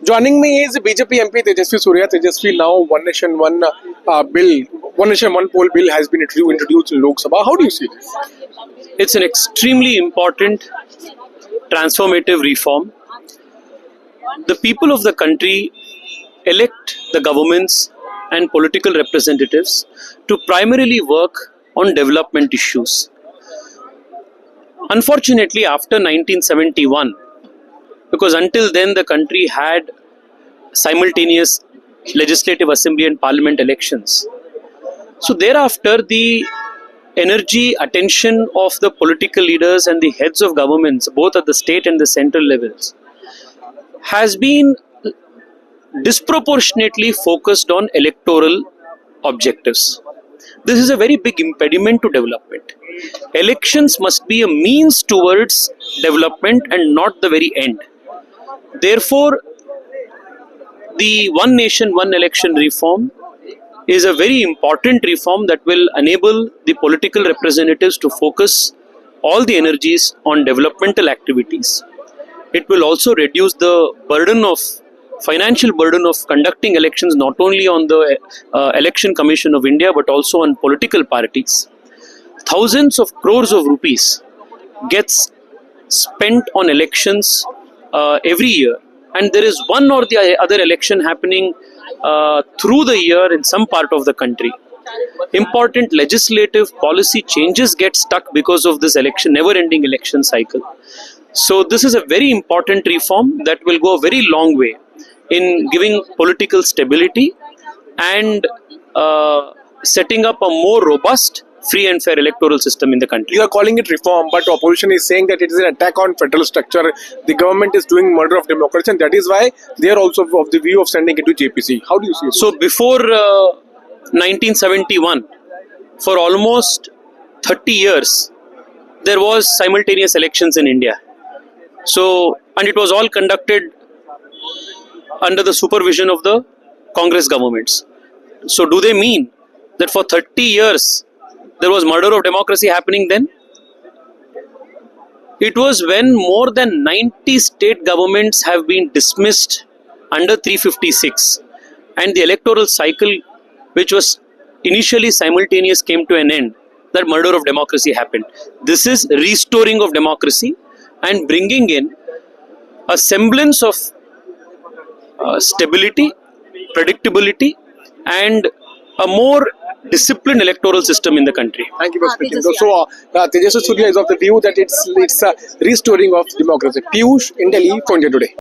Joining me is BJP MP Tejasvi Surya. Tejasvi, now One Nation One bill, One Nation One poll bill has been introduced in Lok Sabha. How do you see this? It's an extremely important transformative reform. The people of the country elect the governments and political representatives to primarily work on development issues. Unfortunately, after 1971, because until then the country had simultaneous legislative assembly and parliament elections. So thereafter, the energy, attention of the political leaders and the heads of governments, both at the state and the central levels, has been disproportionately focused on electoral objectives. This is a very big impediment to development. Elections must be a means towards development and not the very end. Therefore, the One Nation, One Election reform is a very important reform that will enable the political representatives to focus all the energies on developmental activities. It will also reduce the financial burden of conducting elections not only on the Election Commission of India but also on political parties. Thousands of crores of rupees gets spent on elections every year, and there is one or the other election happening through the year in some part of the country. Important legislative policy changes get stuck because of this never-ending election cycle. So this is a very important reform that will go a very long way in giving political stability and setting up a more robust, free and fair electoral system in the country. You are calling it reform, but opposition is saying that it is an attack on federal structure. The government is doing murder of democracy, and that is why they are also of the view of sending it to JPC. How do you see it? So before 1971, for almost 30 years, there was simultaneous elections in India. So, and it was all conducted under the supervision of the Congress governments. So do they mean that for 30 years there was murder of democracy happening then? It was when more than 90 state governments have been dismissed under 356 and the electoral cycle, which was initially simultaneous, came to an end, that murder of democracy happened. This is restoring of democracy and bringing in a semblance of stability, predictability and a more disciplined electoral system in the country. Thank you for speaking. So, Tejasvi Surya is of the view that it's restoring of democracy. Piyush in Delhi, from India Today.